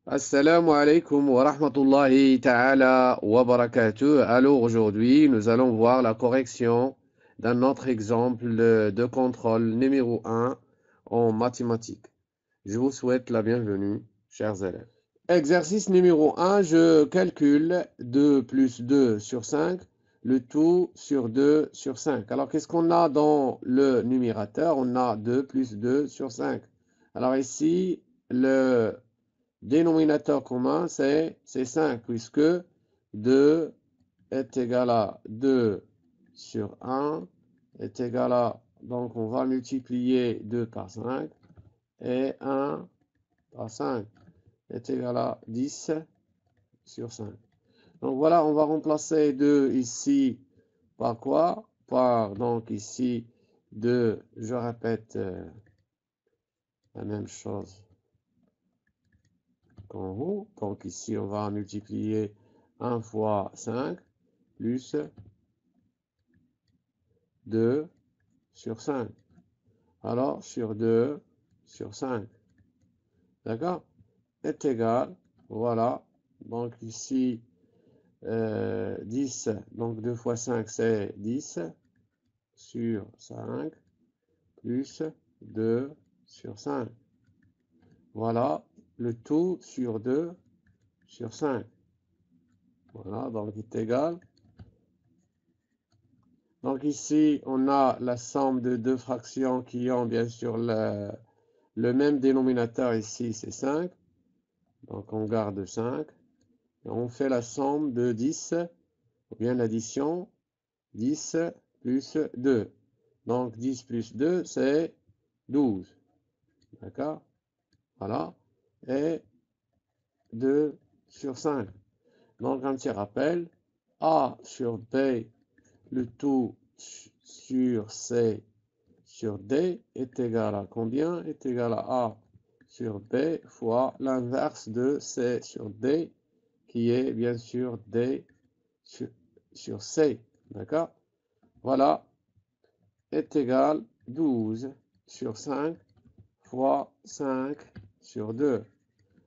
Assalamu alaikum wa rahmatullahi ta'ala wa barakatuh. Alors aujourd'hui, nous allons voir la correction d'un autre exemple de contrôle numéro 1 en mathématiques. Je vous souhaite la bienvenue, chers élèves. Exercice numéro 1, je calcule 2 plus 2 sur 5, le tout sur 2 sur 5. Alors qu'est-ce qu'on a dans le numérateur? On a 2 plus 2 sur 5. Alors ici, le dénominateur commun, c'est 5, puisque 2 est égal à 2 sur 1 est égal à, donc on va multiplier 2 par 5, et 1 par 5 est égal à 10 sur 5. Donc voilà, on va remplacer 2 ici par quoi? Par, donc ici, 2, je répète la même chose qu'en haut. Donc ici, on va multiplier 1 fois 5 plus 2 sur 5. Alors, sur 2 sur 5, d'accord, est égal, voilà, donc ici, 10, donc 2 fois 5, c'est 10 sur 5, plus 2 sur 5. Voilà, le tout sur 2 sur 5. Voilà, donc il est égal. Donc ici, on a la somme de deux fractions qui ont bien sûr le même dénominateur ici, c'est 5. Donc on garde 5. Et on fait la somme de 10, ou bien l'addition, 10 plus 2. Donc 10 plus 2, c'est 12. D'accord? Voilà. Et 2 sur 5. Donc un petit rappel, A sur B, le tout sur C sur D est égal à combien? Est égal à A sur B fois l'inverse de C sur D, qui est bien sûr D sur C. D'accord? Voilà, est égal 12 sur 5 fois 5 sur 2.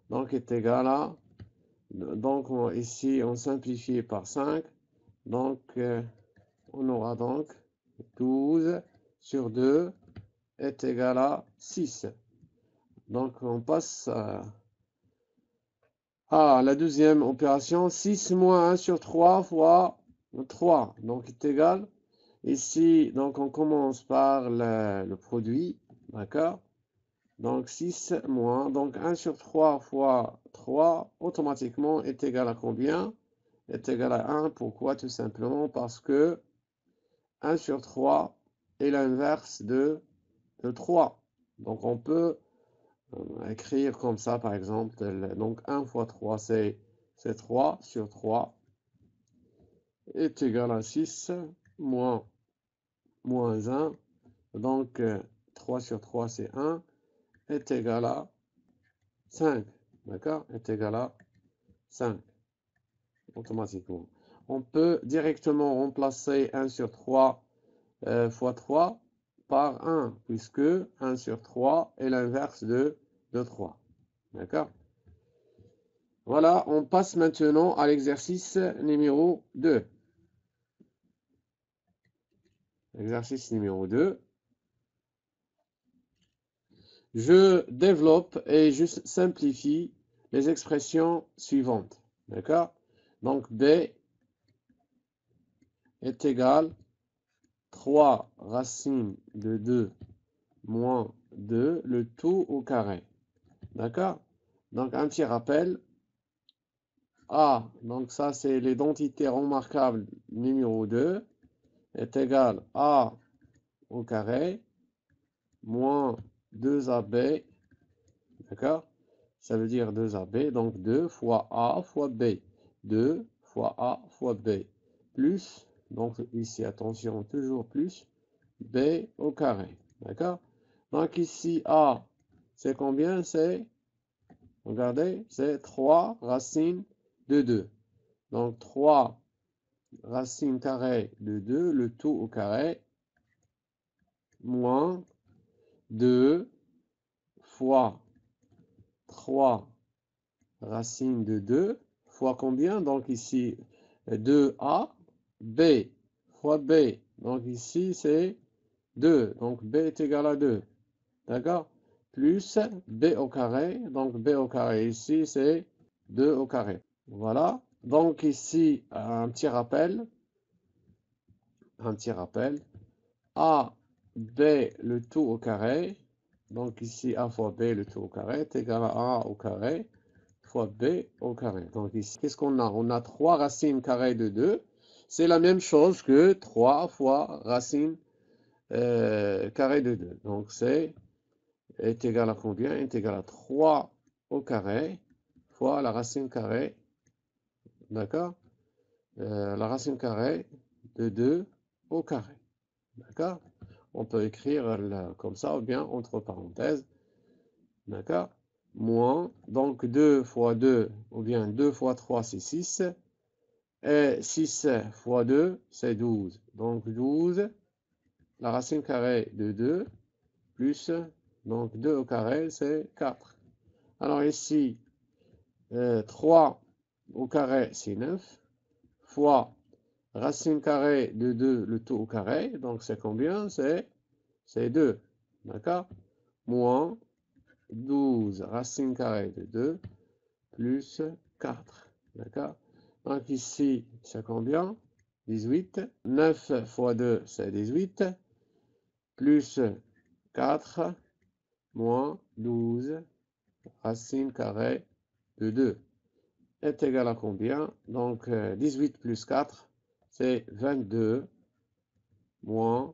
Donc est égal à, donc ici on simplifie par 5. Donc on aura donc 12 sur 2 est égal à 6. Donc on passe à la deuxième opération. 6 moins 1 sur 3 fois 3. Donc est égal. Ici, donc on commence par le produit. D'accord? Donc 6 moins. Donc 1 sur 3 fois 3 automatiquement est égal à combien? Est égal à 1. Pourquoi? Tout simplement parce que 1 sur 3 est l'inverse de 3. Donc on peut écrire comme ça, par exemple. Donc 1 fois 3, c'est 3 sur 3 est égal à 6 moins 1. Donc 3 sur 3, c'est 1 est égal à 5. D'accord? Est égal à 5 automatiquement. On peut directement remplacer 1 sur 3 fois 3 par 1, puisque 1 sur 3 est l'inverse de 3. D'accord? Voilà, on passe maintenant à l'exercice numéro 2. Exercice numéro 2. Je développe et je simplifie les expressions suivantes. D'accord? Donc, B est égal 3 racines de 2 moins 2, le tout au carré. D'accord? Donc, un petit rappel. A, donc ça c'est l'identité remarquable numéro 2, est égal à au carré moins 2AB, d'accord? Ça veut dire 2AB, donc 2 fois A fois B. 2 fois A fois B. Plus, donc ici, attention, toujours plus, B au carré, d'accord? Donc ici, A, c'est combien? C'est, regardez, c'est 3 racines de 2. Donc 3 racine carrée de 2, le tout au carré, moins 2 fois 3 racine de 2 fois combien? Donc ici, 2a, b fois b. Donc ici, c'est 2. Donc b est égal à 2. D'accord? Plus b au carré. Donc b au carré ici, c'est 2 au carré. Voilà. Donc ici, un petit rappel. A, b, le tout au carré. Donc ici, a fois b, le tout au carré, est égal à a au carré fois b au carré. Donc ici, qu'est-ce qu'on a? On a 3 racines carrées de 2. C'est la même chose que 3 fois racine carrée de 2. Donc c'est est égal à combien? Est égal à 3 au carré fois la racine carrée. D'accord? La racine carrée de 2 au carré. D'accord? On peut écrire comme ça ou bien entre parenthèses. D'accord? Moins, donc 2 fois 2, ou bien 2 fois 3, c'est 6. Et 6 fois 2, c'est 12. Donc 12, la racine carrée de 2, plus, donc 2 au carré, c'est 4. Alors ici, 3 au carré, c'est 9, fois racine carrée de 2, le tout au carré, donc c'est combien? C'est 2. D'accord? Moins 12 racine carrée de 2 plus 4. D'accord? Donc ici, c'est combien? 18. 9 fois 2, c'est 18. Plus 4 moins 12 racine carrée de 2 est égal à combien? Donc 18 plus 4, c'est 22 moins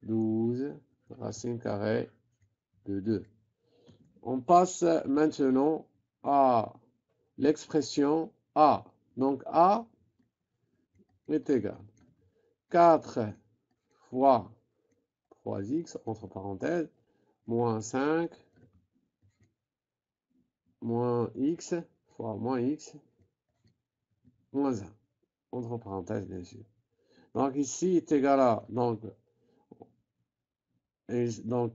12 racine carrée de 2. On passe maintenant à l'expression A. Donc A est égal à 4 fois 3x, entre parenthèses, moins 5 moins x fois moins x moins 1, entre parenthèses bien sûr. Donc ici est égal à donc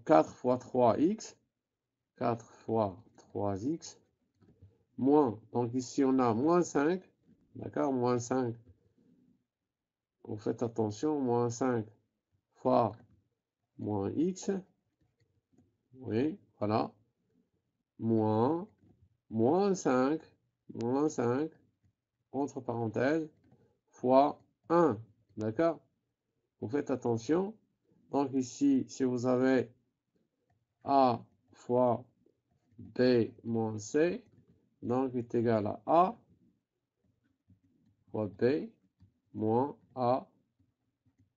4 fois 3x, 4 fois 3x, moins, donc ici on a moins 5, d'accord, moins 5, vous faites attention, moins 5 fois moins x, oui, voilà, moins 5, entre parenthèses, fois 1, d'accord, vous faites attention. Donc ici, si vous avez A fois B moins C, donc est égal à A fois B moins A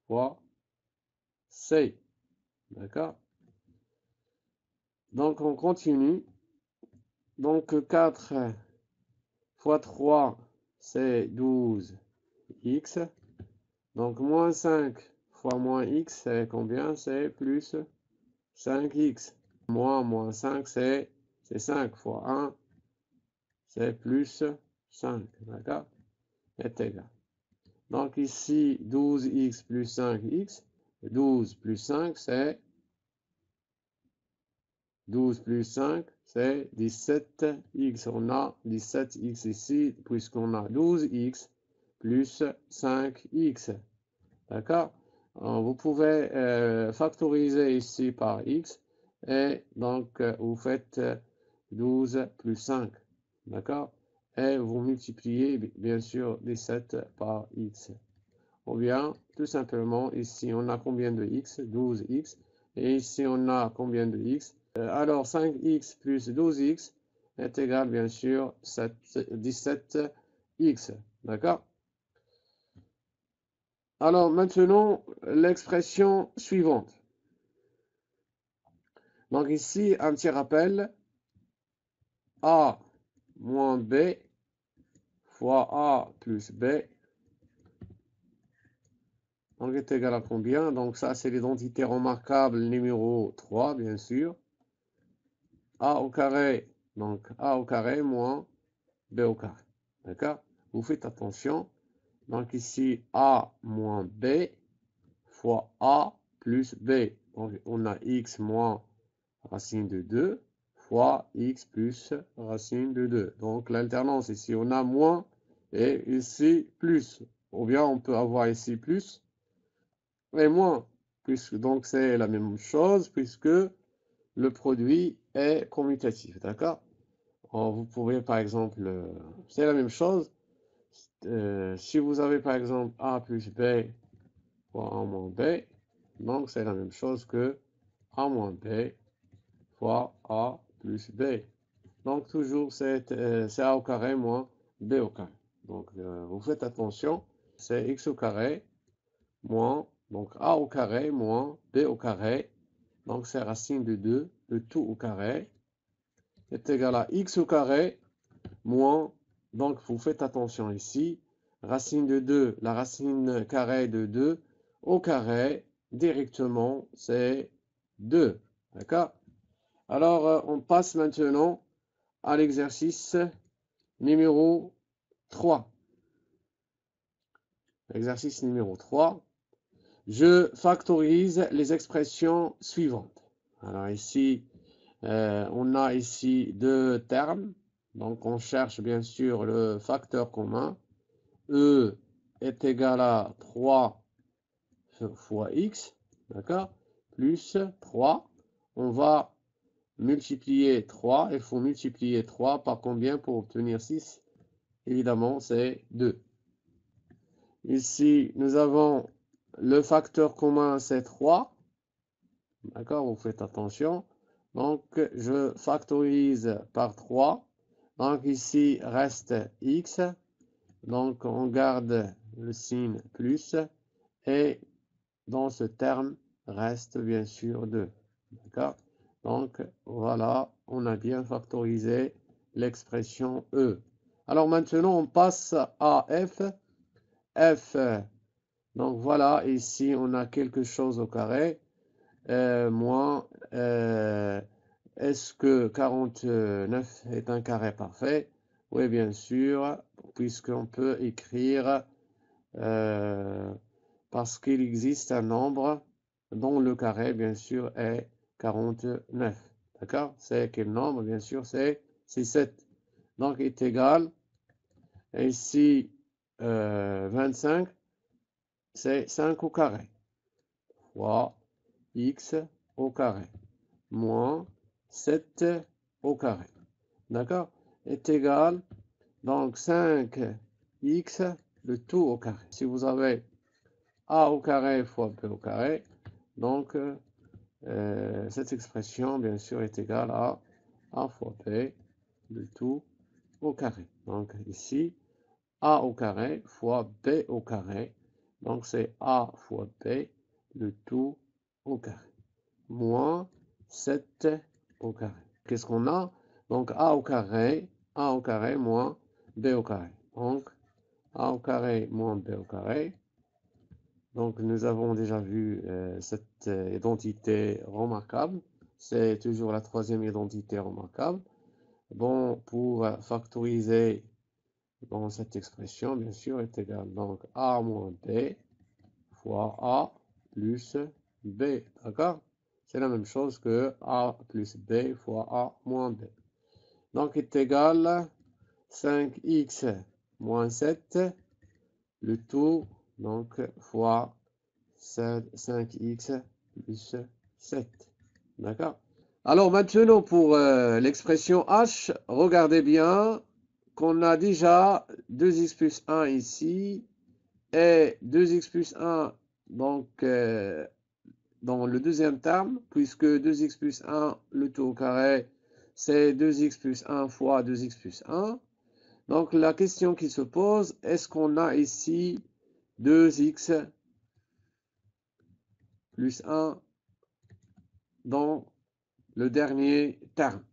fois C. D'accord? Donc on continue. Donc 4 fois 3, c'est 12x. Donc moins 5 fois moins x, c'est combien? C'est plus 5x. Moins 5, c'est 5 fois 1, c'est plus 5. D'accord? Est égal. Donc ici, 12x plus 5x. 12 plus 5, c'est 12 plus 5, c'est 17x. On a 17x ici, puisqu'on a 12x plus 5x. D'accord? Vous pouvez factoriser ici par x. Et donc, vous faites 12 plus 5. D'accord? Et vous multipliez, bien sûr, 17 par x. Ou bien, tout simplement, ici, on a combien de x? 12x. Et ici, on a combien de x? Alors, 5x plus 12x est égal, bien sûr, 17x. D'accord? Alors, maintenant, l'expression suivante. Donc ici, un petit rappel. A moins B fois A plus B. Donc est égal à combien? Donc ça, c'est l'identité remarquable numéro 3, bien sûr. A au carré, donc A au carré moins B au carré. D'accord? Vous faites attention. Donc ici, A moins B fois A plus B. Donc on a x moins racine de 2 fois x plus racine de 2. Donc l'alternance ici, on a moins et ici plus. Ou bien on peut avoir ici plus et moins. Puisque, donc c'est la même chose puisque le produit est commutatif. D'accord? Vous pouvez par exemple, c'est la même chose. Si vous avez par exemple a plus b fois a moins b, donc c'est la même chose que a moins b fois a plus b. Donc toujours c'est a au carré moins b au carré. Donc vous faites attention, c'est x au carré moins, donc a au carré moins b au carré. Donc c'est racine de 2, le tout au carré est égal à x au carré moins, donc vous faites attention ici, racine de 2, la racine carrée de 2 au carré, directement, c'est 2. D'accord? Alors, on passe maintenant à l'exercice numéro 3. Exercice numéro 3. Je factorise les expressions suivantes. Alors ici, on a ici deux termes. Donc, on cherche bien sûr le facteur commun. E est égal à 3 fois x, d'accord, plus 3. On va multiplier 3. Il faut multiplier 3 par combien pour obtenir 6? Évidemment, c'est 2. Ici, nous avons le facteur commun, c'est 3. D'accord, vous faites attention. Donc, je factorise par 3. Donc, ici, reste x. Donc, on garde le signe plus. Et dans ce terme, reste bien sûr 2. D'accord? Donc, voilà, on a bien factorisé l'expression E. Alors, maintenant, on passe à F. F, donc voilà, ici, on a quelque chose au carré. Moins, est-ce que 49 est un carré parfait? Oui, bien sûr, puisqu'on peut écrire, parce qu'il existe un nombre dont le carré, bien sûr, est 49. D'accord? C'est quel nombre? Bien sûr, c'est 7. Donc, est égal, ici, 25, c'est 5 au carré, fois x au carré, moins 7 au carré. D'accord? Est égal, donc 5x, le tout au carré. Si vous avez a au carré fois b au carré, donc cette expression, bien sûr, est égale à a fois b, le tout au carré. Donc ici, a au carré fois b au carré, donc c'est a fois b, le tout au carré, moins 7 au carré. Qu'est-ce qu'on a? Donc a au carré moins b au carré. Donc a au carré moins b au carré. Donc nous avons déjà vu cette identité remarquable. C'est toujours la troisième identité remarquable. Bon, pour factoriser dans cette expression, bien sûr, est égal donc a moins b fois a plus b. D'accord? C'est la même chose que a plus b fois a moins b. Donc, est égal 5x moins 7, le tout, donc, fois 5x plus 7. D'accord? Alors, maintenant, pour l'expression h, regardez bien qu'on a déjà 2x plus 1 ici, et 2x plus 1, donc, dans le deuxième terme, puisque 2x plus 1, le tout au carré, c'est 2x plus 1 fois 2x plus 1. Donc la question qui se pose, est-ce qu'on a ici 2x plus 1 dans le dernier terme?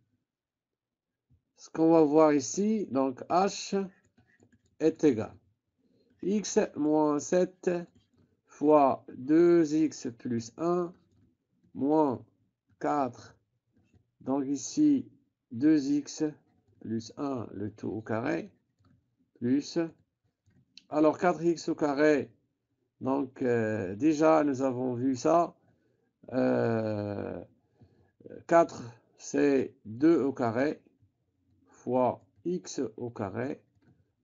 Ce qu'on va voir ici, donc h est égal x moins 7 fois 2x plus 1 moins 4. Donc ici, 2x plus 1, le tout au carré, plus, alors 4x au carré, donc déjà nous avons vu ça, 4 c'est 2 au carré fois x au carré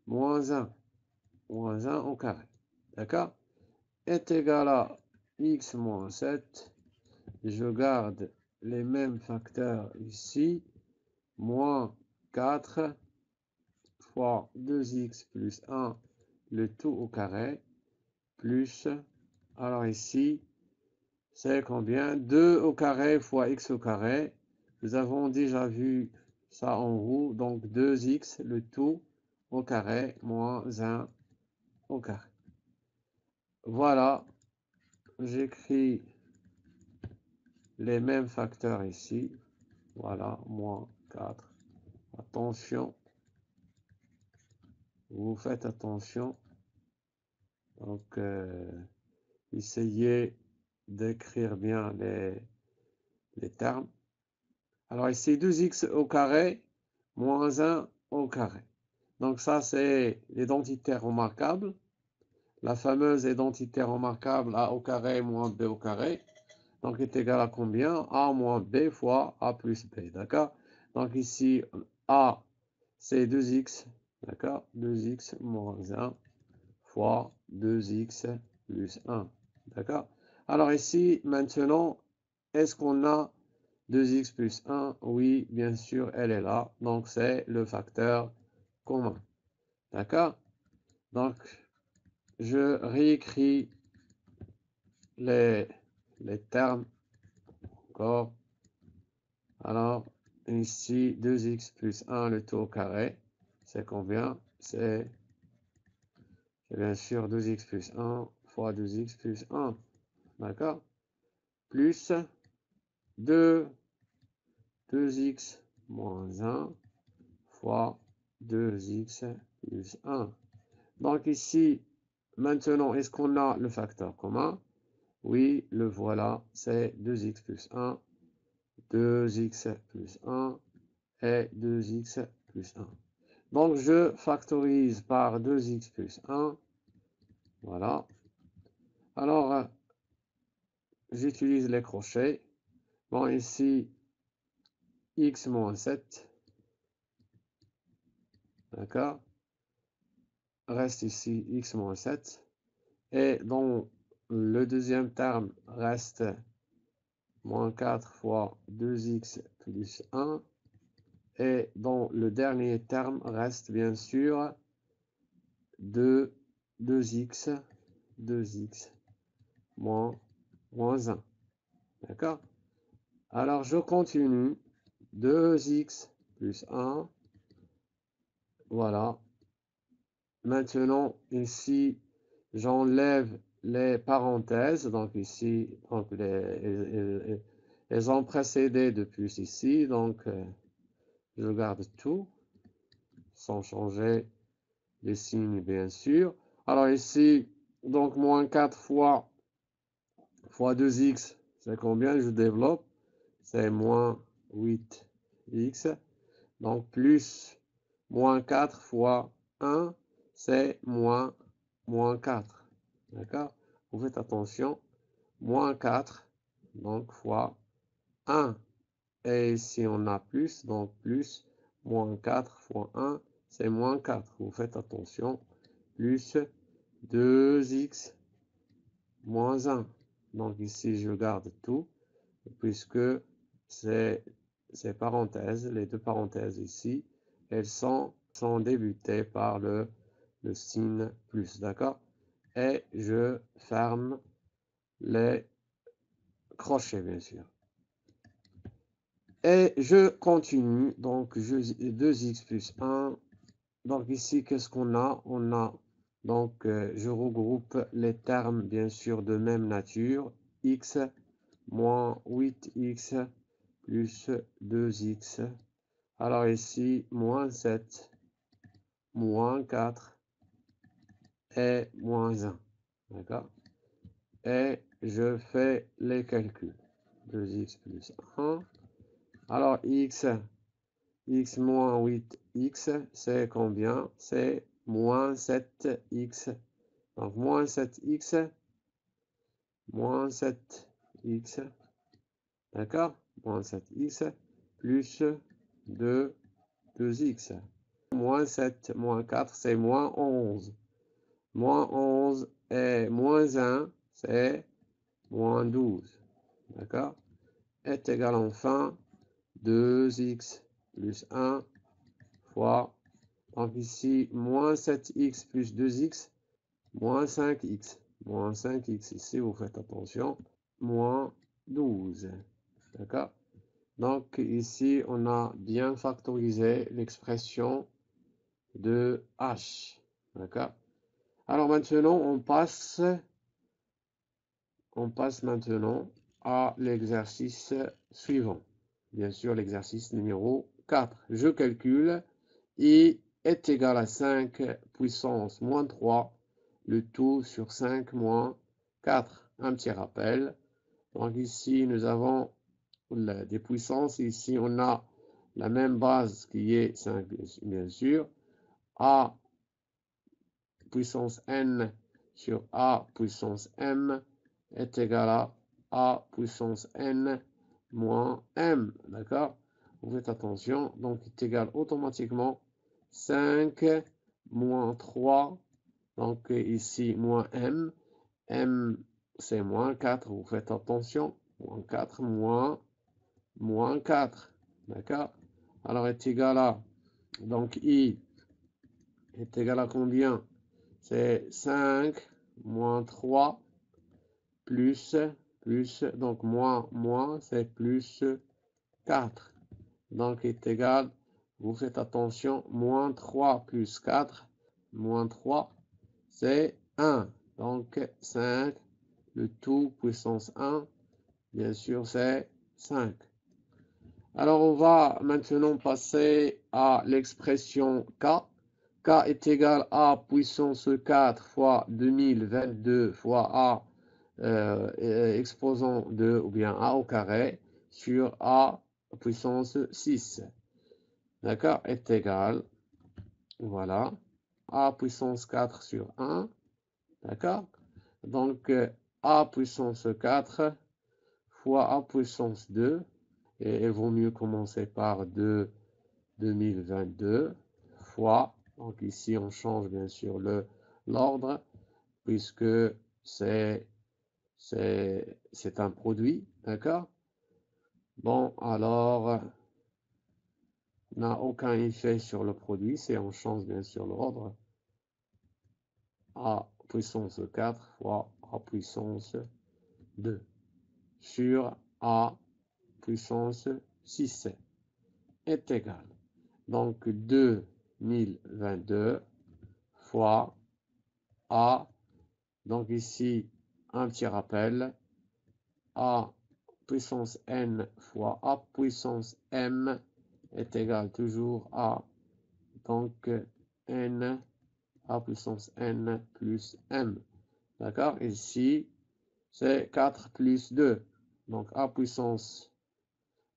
moins 1 au carré. D'accord? Est égal à x moins 7. Je garde les mêmes facteurs ici. Moins 4 fois 2x plus 1, le tout au carré, plus, alors ici, c'est combien? 2 au carré fois x au carré. Nous avons déjà vu ça en haut, donc 2x, le tout au carré, moins 1 au carré. Voilà, j'écris les mêmes facteurs ici. Voilà, moins 4. Attention, vous faites attention. Donc, essayez d'écrire bien les termes. Alors ici, 2x au carré moins 1 au carré. Donc ça, c'est l'identité remarquable. La fameuse identité remarquable a au carré moins b au carré. Donc est égal à combien? A moins b fois a plus b. D'accord? Donc ici, a, c'est 2x. D'accord? 2x moins 1 fois 2x plus 1. D'accord? Alors ici, maintenant, est-ce qu'on a 2x plus 1? Oui, bien sûr, elle est là. Donc, c'est le facteur commun. D'accord? Donc, je réécris les termes encore. Alors, ici, 2x plus 1, le tout au carré. C'est combien? C'est bien sûr 2x plus 1 fois 2x plus 1. D'accord? Plus 2x moins 1 fois 2x plus 1. Donc ici, maintenant, est-ce qu'on a le facteur commun? Oui, le voilà, c'est 2x plus 1, 2x plus 1 et 2x plus 1. Donc je factorise par 2x plus 1. Voilà. Alors, j'utilise les crochets. Bon, ici, x moins 7. D'accord? Reste ici x moins 7. Et dans le deuxième terme reste moins 4 fois 2x plus 1. Et dans le dernier terme reste bien sûr 2x moins 1. D'accord? Alors je continue. 2x plus 1. Voilà. Maintenant, ici, j'enlève les parenthèses. Donc ici, donc elles ont précédé de plus ici. Donc, je garde tout sans changer les signes, bien sûr. Alors ici, donc moins 4 fois 2x, c'est combien? Je développe. C'est moins 8x. Donc plus moins 4 fois 1, c'est moins 4. D'accord? Vous faites attention. Moins 4, donc fois 1. Et ici, on a plus, donc plus moins 4 fois 1, c'est moins 4. Vous faites attention. Plus 2x moins 1. Donc ici, je garde tout, puisque ces parenthèses, les deux parenthèses ici, elles sont débutées par le signe plus, d'accord? Et je ferme les crochets, bien sûr. Et je continue, donc 2x plus 1. Donc ici, qu'est-ce qu'on a? On a, donc je regroupe les termes, bien sûr, de même nature. X moins 8x plus 2x. Alors ici, moins 7, moins 4 et moins 1. D'accord? Et je fais les calculs. 2x plus 1. Alors x moins 8x, c'est combien? C'est moins 7x. Donc moins 7x, d'accord? Moins 7x plus 2x. Moins 7, moins 4, c'est moins 11. Moins 11 et moins 1, c'est moins 12. D'accord? Est égal enfin 2x plus 1 fois, donc ici, moins 7x plus 2x, moins 5x. Moins 5x ici, vous faites attention, moins 12. D'accord? Donc ici, on a bien factorisé l'expression de h. D'accord? Alors maintenant, on passe maintenant à l'exercice suivant. Bien sûr, l'exercice numéro 4. Je calcule I est égal à 5 puissance moins 3, le tout sur 5 moins 4. Un petit rappel. Donc ici, nous avons des puissances. Ici, on a la même base qui est 5, bien sûr. A puissance n sur A puissance m est égal à A puissance n moins m. D'accord? Vous faites attention. Donc, il est égal automatiquement 5 moins 3. Donc, ici, moins m. M, c'est moins 4. Vous faites attention. Moins 4 moins 4. D'accord? Alors, est égal à, donc, I est égal à combien? C'est 5 moins 3 plus, donc moins, c'est plus 4. Donc, est égal, vous faites attention, moins 3 plus 4, moins 3, c'est 1. Donc, 5, le tout puissance 1, bien sûr, c'est 5. Alors, on va maintenant passer à l'expression K. K est égal à puissance 4 fois 2022 fois A exposant 2 ou bien A au carré sur A puissance 6. D'accord? Est égal, voilà, A puissance 4 sur 1. D'accord? Donc, A puissance 4 fois A puissance 2. Et il vaut mieux commencer par 2 2022 fois, donc ici on change bien sûr l'ordre puisque c'est un produit, d'accord? Bon, alors, n'a aucun effet sur le produit, c'est on change bien sûr l'ordre. A puissance 4 fois A puissance 2 sur A puissance 6 est égal. Donc 2022 fois A, donc ici un petit rappel, A puissance n fois A puissance m est égal toujours à, donc n, A puissance n plus m. D'accord? Ici, c'est 4 plus 2. Donc A puissance,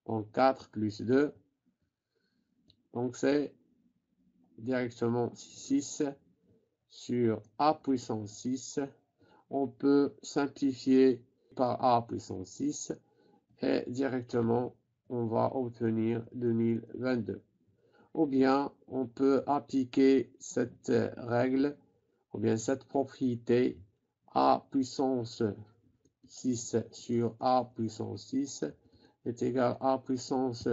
donc 4 plus 2. Donc c'est directement 6 sur A puissance 6. On peut simplifier par A puissance 6 et directement on va obtenir 2022. Ou bien on peut appliquer cette règle ou bien cette propriété A puissance 6 sur A puissance 6 est égal à A puissance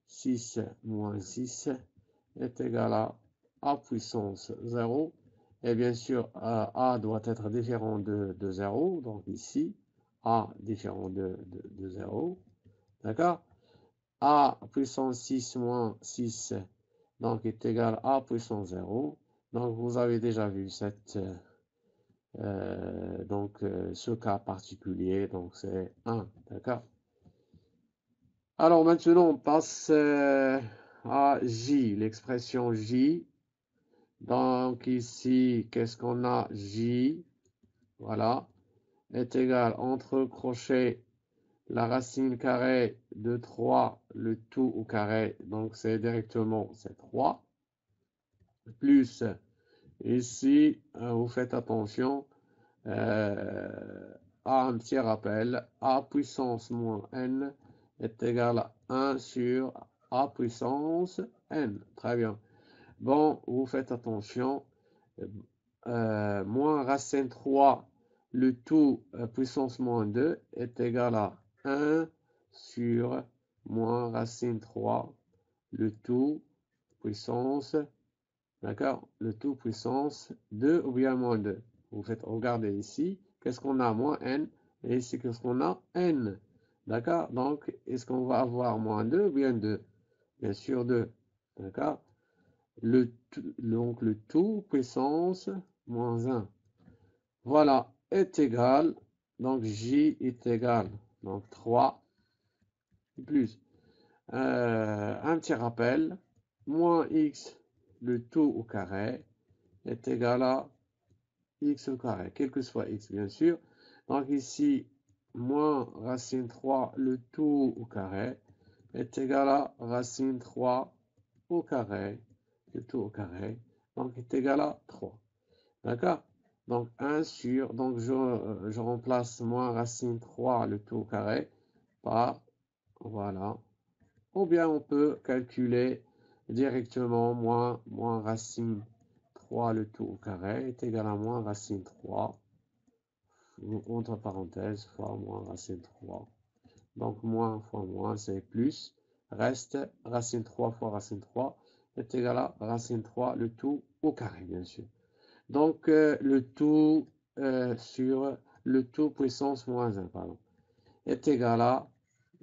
6 moins 6 est égal à A puissance 0. Et bien sûr, A doit être différent de 0. Donc ici, A différent de 0. D'accord? A puissance 6 moins 6 donc est égal à A puissance 0. Donc vous avez déjà vu cette, ce cas particulier. Donc c'est 1. D'accord? Alors maintenant, on passe à J, l'expression J. Donc ici, qu'est-ce qu'on a? J, voilà, est égal entre crochets la racine carrée de 3, le tout au carré, donc c'est directement c'est 3, plus ici, vous faites attention à un petit rappel, A puissance moins n est égal à 1 sur a puissance n. Très bien. Bon, vous faites attention. Moins racine 3, le tout puissance moins 2 est égal à 1 sur moins racine 3, le tout puissance, d'accord, le tout puissance 2 ou bien moins 2. Vous faites regarder ici, qu'est-ce qu'on a? Moins n, et ici, qu'est-ce qu'on a? N. D'accord? Donc, est-ce qu'on va avoir moins 2 ou bien 2? Bien sûr 2. D'accord? Donc, le tout puissance moins 1. Voilà, est égal, donc J est égal, donc 3 plus, un petit rappel, moins X, le tout au carré, est égal à X au carré, quel que soit X bien sûr. Donc ici, moins racine 3, le tout au carré, est égal à racine 3 au carré, le tout au carré, donc est égal à 3. D'accord? Donc 1 sur, donc je remplace moins racine 3 le tout au carré par, voilà. Ou bien on peut calculer directement moins racine 3 le tout au carré est égal à moins racine 3, entre parenthèses, fois moins racine 3. Donc moins fois moins, c'est plus. Reste racine 3 fois racine 3 est égal à racine 3 le tout au carré, bien sûr. Donc, le tout sur le tout puissance moins 1, pardon, est égal à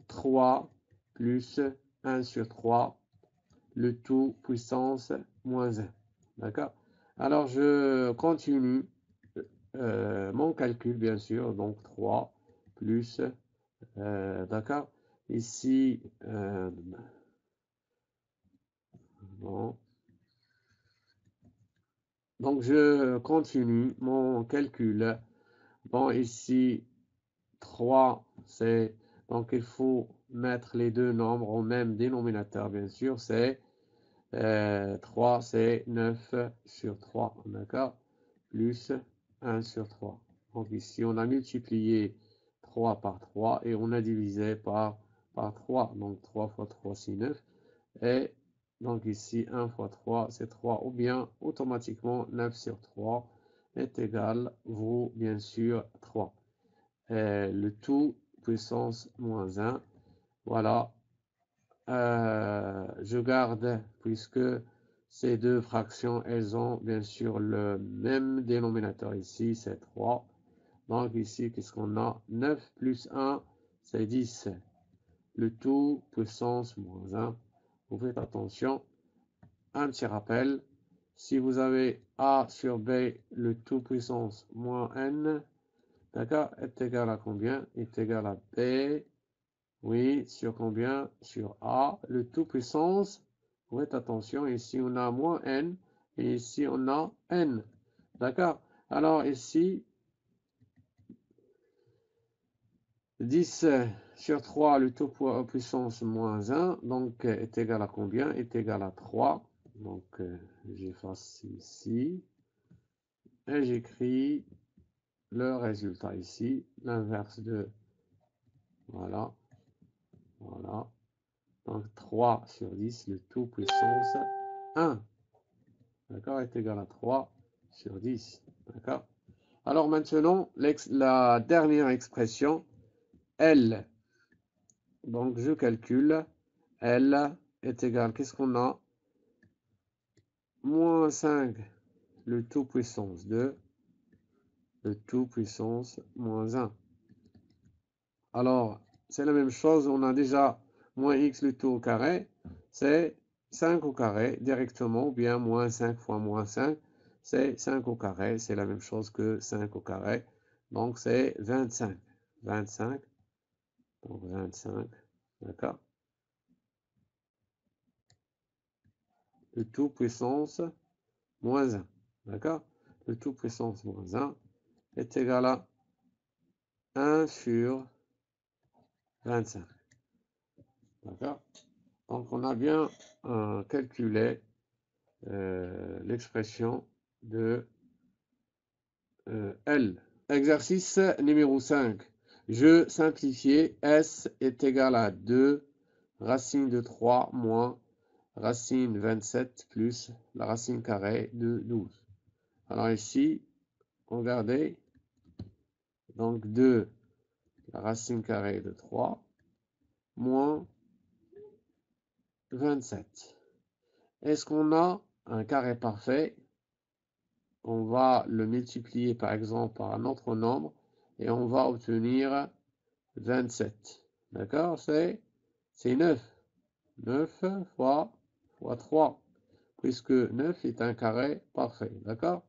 3 plus 1 sur 3, le tout puissance moins 1. D'accord? Alors, je continue mon calcul, bien sûr. Donc, 3 plus, d'accord? Ici, bon. Donc, je continue mon calcul. Bon, ici, 3, c'est, donc il faut mettre les deux nombres au même dénominateur, bien sûr, c'est 3, c'est 9 sur 3, d'accord, plus 1 sur 3. Donc ici, on a multiplié 3 par 3 et on a divisé par 3, donc 3 fois 3, c'est 9, et donc ici, 1 fois 3, c'est 3, ou bien automatiquement 9 sur 3 est égal, vaut bien sûr 3. Le tout puissance moins 1. Voilà. Je garde, puisque ces deux fractions, elles ont bien sûr le même dénominateur ici, c'est 3. Donc ici, qu'est-ce qu'on a? 9 plus 1, c'est 10. Le tout puissance moins 1. Vous faites attention. Un petit rappel. Si vous avez A sur B, le tout puissance moins n, d'accord, est égal à combien? Est égal à B, oui, sur combien? Sur A, le tout puissance. Faites attention, ici on a moins n, et ici on a n. D'accord? Alors ici, 10 sur 3, le tout puissance moins 1, donc est égal à combien? Est égal à 3. Donc j'efface ici, et j'écris le résultat ici, l'inverse de, voilà, voilà. Donc 3 sur 10, le tout puissance 1. D'accord, est égal à 3 sur 10. D'accord. Alors maintenant, la dernière expression, L. Donc je calcule. L est égal, qu'est-ce qu'on a? Moins 5, le tout puissance 2, le tout puissance moins 1. Alors, c'est la même chose, on a déjà moins x le tout au carré, c'est 5 au carré directement, ou bien moins 5 fois moins 5, c'est 5 au carré, c'est la même chose que 5 au carré, donc c'est 25. 25, donc 25, d'accord? Le tout puissance moins 1, d'accord? Le tout puissance moins 1 est égal à 1 sur 25, d'accord? Donc on a bien calculé l'expression de L. Exercice numéro 5. Je simplifie, S est égal à 2 racine de 3 moins racine 27 plus la racine carrée de 12. Alors ici, regardez, donc 2 la racine carrée de 3 moins 27. Est-ce qu'on a un carré parfait? On va le multiplier par exemple par un autre nombre et on va obtenir 27. D'accord? C'est 9. 9 fois 3, puisque 9 est un carré parfait. D'accord?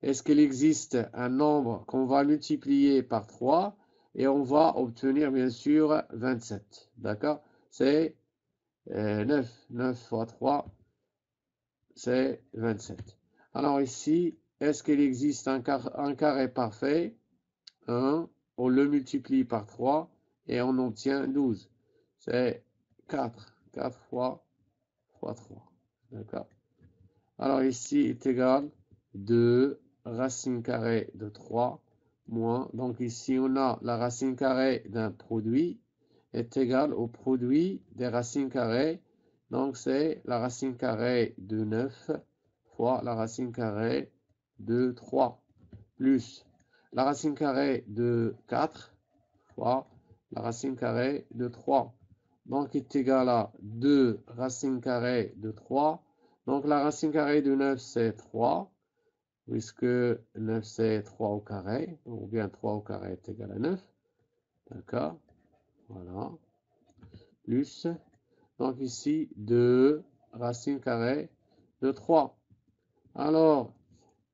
Est-ce qu'il existe un nombre qu'on va multiplier par 3 et on va obtenir bien sûr 27? D'accord? C'est 9. 9 fois 3, c'est 27. Alors ici, est-ce qu'il existe un carré parfait? 1, on le multiplie par 3 et on obtient 12. C'est 4. 4 fois 3. D'accord? Alors ici est égal 2 racine carrée de 3 moins, donc ici on a la racine carrée d'un produit est égal au produit des racines carrées, donc c'est la racine carrée de 9 fois la racine carrée de 3 plus la racine carrée de 4 fois la racine carrée de 3. Donc est égal à 2 racine carrée de 3. Donc la racine carrée de 9 c'est 3, puisque 9 c'est 3 au carré, ou bien 3 au carré est égal à 9. D'accord? Voilà. Plus, donc ici 2 racine carrée de 3. Alors,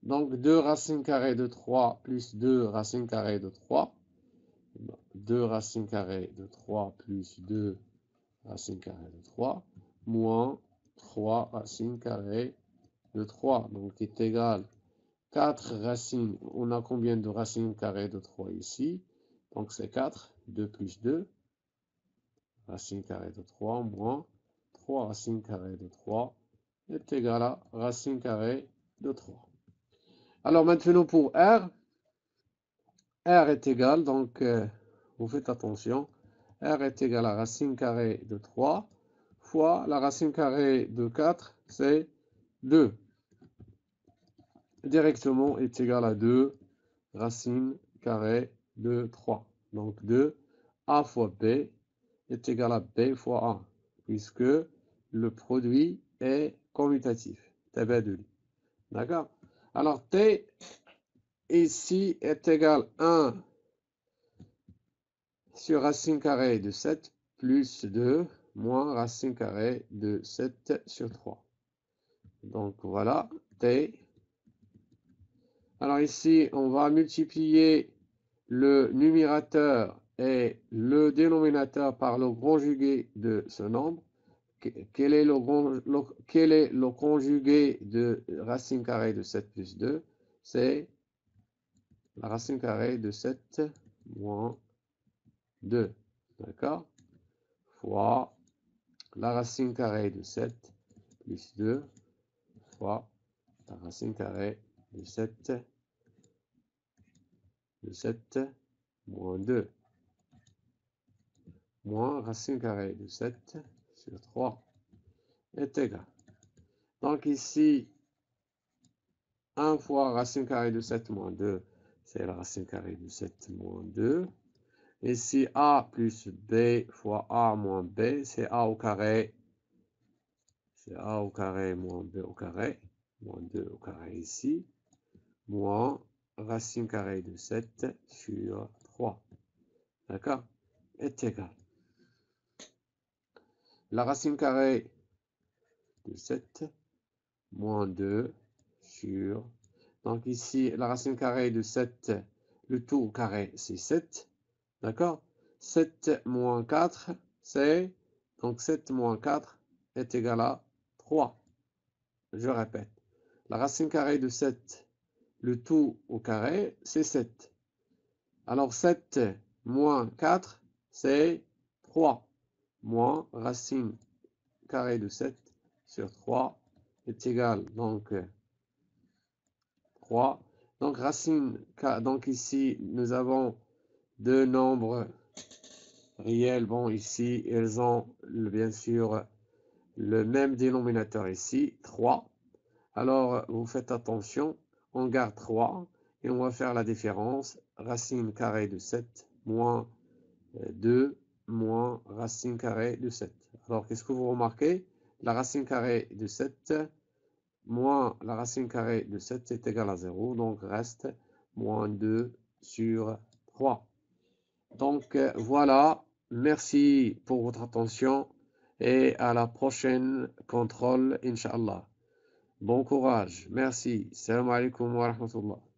donc 2 racines carrées de 3 plus 2 racines carrées de 3. 2 racines carrées de 3 plus 2 racines carrées de 3 moins 3 racines carrées de 3. Donc, est égal 4 racines. On a combien de racines carrées de 3 ici? Donc, c'est 4. 2 plus 2 racines carrées de 3 moins 3 racines carrées de 3 est égal à racine carrée de 3. Alors, maintenant pour R. R est égal, donc, vous faites attention, R est égal à racine carrée de 3 fois la racine carrée de 4, c'est 2. Directement est égal à 2 racine carrée de 3. Donc 2, A fois B est égal à B fois A, puisque le produit est commutatif, تبادلي. D'accord? Alors T ici est égal à 1 sur racine carrée de 7 plus 2 moins racine carrée de 7 sur 3. Donc voilà, T. Alors ici, on va multiplier le numérateur et le dénominateur par le conjugué de ce nombre. Quel est le conjugué de racine carrée de 7 plus 2? C'est la racine carrée de 7 moins 2. D'accord? Fois la racine carrée de 7 plus 2 fois la racine carrée de 7 moins 2 moins racine carrée de 7 sur 3 est égal. Donc ici, 1 fois racine carrée de 7 moins 2, c'est la racine carrée de 7 moins 2. Ici, A plus B fois A moins B, c'est A au carré. C'est A au carré moins B au carré. Moins 2 au carré ici. Moins racine carrée de 7 sur 3. D'accord? Est égal. La racine carrée de 7 moins 2 sur... Donc ici, la racine carrée de 7, le tout au carré, c'est 7. D'accord? 7 moins 4, c'est... Donc 7 moins 4 est égal à 3. Je répète. La racine carrée de 7, le tout au carré, c'est 7. Alors 7 moins 4, c'est 3. Moins racine carrée de 7 sur 3 est égal, donc 3. Donc racine, donc ici nous avons deux nombres réels. Bon, ici, ils ont bien sûr le même dénominateur ici, 3. Alors, vous faites attention, on garde 3 et on va faire la différence. Racine carrée de 7 moins 2 moins racine carrée de 7. Alors, qu'est-ce que vous remarquez? La racine carrée de 7 moins la racine carrée de 7 est égal à 0. Donc, reste moins 2 sur 3. Donc, voilà. Merci pour votre attention et à la prochaine contrôle, Inch'Allah. Bon courage. Merci. Salam alaikum wa rahmatullah.